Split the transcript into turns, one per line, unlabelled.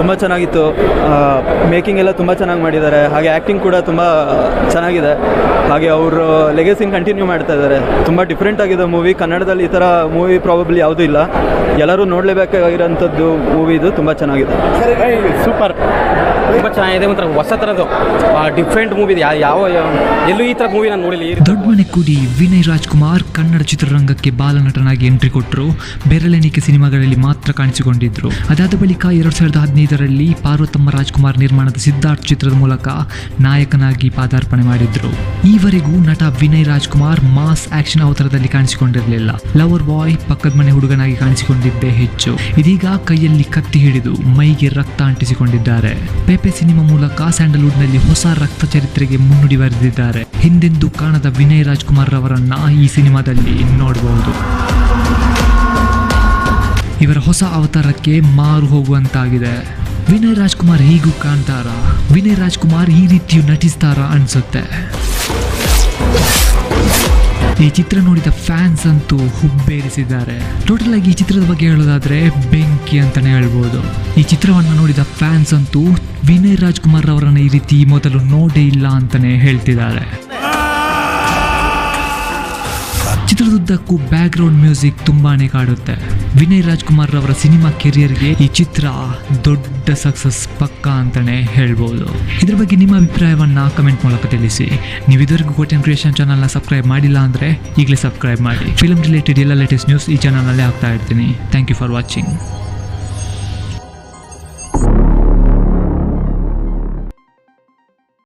ತುಂಬ ಚೆನ್ನಾಗಿತ್ತು. ಮೇಕಿಂಗ್ ಎಲ್ಲ ತುಂಬ ಚೆನ್ನಾಗಿ ಮಾಡಿದ್ದಾರೆ. ಹಾಗೆ ಆ್ಯಕ್ಟಿಂಗ್ ಕೂಡ ತುಂಬ ಚೆನ್ನಾಗಿದೆ. ಹಾಗೆ ಅವರು ಲೆಗಸಿನ ಕಂಟಿನ್ಯೂ ಮಾಡ್ತಾ ಇದ್ದಾರೆ. ತುಂಬ ಡಿಫ್ರೆಂಟ್ ಆಗಿದೆ ಮೂವಿ. ಕನ್ನಡದಲ್ಲಿ ಈ ಥರ ಮೂವಿ ಪ್ರಾಬಬ್ಲಿ ಯಾವುದೂ ಇಲ್ಲ. ಎಲ್ಲರೂ ನೋಡಲೇಬೇಕಾಗಿರೋಂಥದ್ದು ಮೂವಿ ಇದು. ತುಂಬ ಚೆನ್ನಾಗಿದೆ.
ಸೂಪರ್, ತುಂಬ ಚೆನ್ನಾಗಿದೆ. ಒಂಥರ ಹೊಸ ಥರದ್ದು ಡಿಫ್ರೆಂಟ್ ಮೂವಿ ಇದೆ. ಯಾವ ಎಲ್ಲೂ ಈ ಥರ ಮೂವಿ ನಾನು ನೋಡಿಲ್ಲ.
ದೊಡ್ಡ ಮನೆ ಕೂಡಿ ವಿನಯ್ ರಾಜ್ಕುಮಾರ್ ಕನ್ನಡ ಚಿತ್ರರಂಗಕ್ಕೆ ಬಾಲನಟನಾಗಿ ಎಂಟ್ರಿ ಕೊಟ್ಟರು. ಬೆರಳೆಣಿಕೆ ಸಿನಿಮಾಗಳಲ್ಲಿ ಮಾತ್ರ ಕಾಣಿಸಿಕೊಂಡಿದ್ರು. ಅದಾದ ಬಳಿಕ 2015ರಲ್ಲಿ ಪಾರ್ವತಮ್ಮ ರಾಜ್ಕುಮಾರ್ ನಿರ್ಮಾಣದ ಸಿದ್ಧಾರ್ಥ್ ಚಿತ್ರದ ಮೂಲಕ ನಾಯಕನಾಗಿ ಪಾದಾರ್ಪಣೆ ಮಾಡಿದ್ರು. ಈವರೆಗೂ ನಟ ವಿನಯ್ ರಾಜ್ಕುಮಾರ್ ಮಾಸ್ ಆಕ್ಷನ್ ಅವತಾರದಲ್ಲಿ ಕಾಣಿಸಿಕೊಂಡಿರಲಿಲ್ಲ. ಲವರ್ ಬಾಯ್, ಪಕ್ಕದ ಮನೆ ಹುಡುಗನಾಗಿ ಕಾಣಿಸಿಕೊಂಡಿದ್ದೇ ಹೆಚ್ಚು. ಇದೀಗ ಕೈಯಲ್ಲಿ ಕತ್ತಿ ಹಿಡಿದು ಮೈಗೆ ರಕ್ತ ಅಂಟಿಸಿಕೊಂಡಿದ್ದಾರೆ. ಪೇಪೆ ಸಿನಿಮಾ ಮೂಲಕ ಸ್ಯಾಂಡಲ್ವುಡ್ನಲ್ಲಿ ಹೊಸ ರಕ್ತ ಚರಿತ್ರೆಗೆ ಮುನ್ನುಡಿ ಬರೆದಿದ್ದಾರೆ. ಹಿಂದೆಂದೂ ಕಾಣದ ವಿನಯ್ ರಾಜ್ಕುಮಾರ್ ಅವರನ್ನ ಈ ಸಿನಿಮಾದಲ್ಲಿ ನೋಡಬಹುದು. ಇವರ ಹೊಸ ಅವತಾರಕ್ಕೆ ಮಾರು ಹೋಗುವಂತಾಗಿದೆ. ವಿನಯ್ ರಾಜ್ಕುಮಾರ್ ಹೀಗೂ ಕಾಣ್ತಾರ? ವಿನಯ್ ರಾಜ್ಕುಮಾರ್ ಈ ರೀತಿಯೂ ನಟಿಸ್ತಾರ ಅನ್ಸುತ್ತೆ. ಈ ಚಿತ್ರ ನೋಡಿದ ಫ್ಯಾನ್ಸ್ ಅಂತೂ ಹುಬ್ಬೇರಿಸಿದ್ದಾರೆ. ಟೋಟಲ್ ಆಗಿ ಈ ಚಿತ್ರದ ಬಗ್ಗೆ ಹೇಳೋದಾದ್ರೆ ಬೆಂಕಿ ಅಂತಾನೆ ಹೇಳ್ಬೋದು. ಈ ಚಿತ್ರವನ್ನು ನೋಡಿದ ಫ್ಯಾನ್ಸ್ ಅಂತೂ ವಿನಯ್ ರಾಜ್ಕುಮಾರ್ ಅವರನ್ನ ಈ ರೀತಿ ಮೊದಲು ನೋಡೇ ಇಲ್ಲ ಅಂತಾನೆ ಹೇಳ್ತಿದ್ದಾರೆ. ಚಿತ್ರದುದ್ದಕ್ಕೂ ಬ್ಯಾಕ್ ಗ್ರೌಂಡ್ ಮ್ಯೂಸಿಕ್ ತುಂಬಾನೇ ಕಾಡುತ್ತೆ. ವಿನಯ್ ರಾಜ್ಕುಮಾರ್ ಅವರ ಸಿನಿಮಾ ಕೆರಿಯರ್ಗೆ ಈ ಚಿತ್ರ ದೊಡ್ಡ ಸಕ್ಸಸ್ ಪಕ್ಕ ಅಂತಾನೆ ಹೇಳ್ಬೋದು. ಇದ್ರ ಬಗ್ಗೆ ನಿಮ್ಮ ಅಭಿಪ್ರಾಯವನ್ನ ಕಮೆಂಟ್ ಮೂಲಕ ತಿಳಿಸಿ. ನೀವು ಇದುವರೆಗೂ ಕೋಟೆನ್ ಕ್ರಿಯೇಷನ್ ಚಾನಲ್ನ ಸಬ್ಸ್ಕ್ರೈಬ್ ಮಾಡಿಲ್ಲ ಅಂದ್ರೆ ಈಗಲೇ ಸಬ್ಸ್ಕ್ರೈಬ್ ಮಾಡಿ. ಫಿಲ್ಮ್ ರಿಲೇಟೆಡ್ ಎಲ್ಲ ಲೇಟೆಸ್ಟ್ ನ್ಯೂಸ್ ಈ ಚಾನಲ್ನಲ್ಲೇ ಹಾಕ್ತಾ ಇರ್ತೀನಿ. Thank you for watching.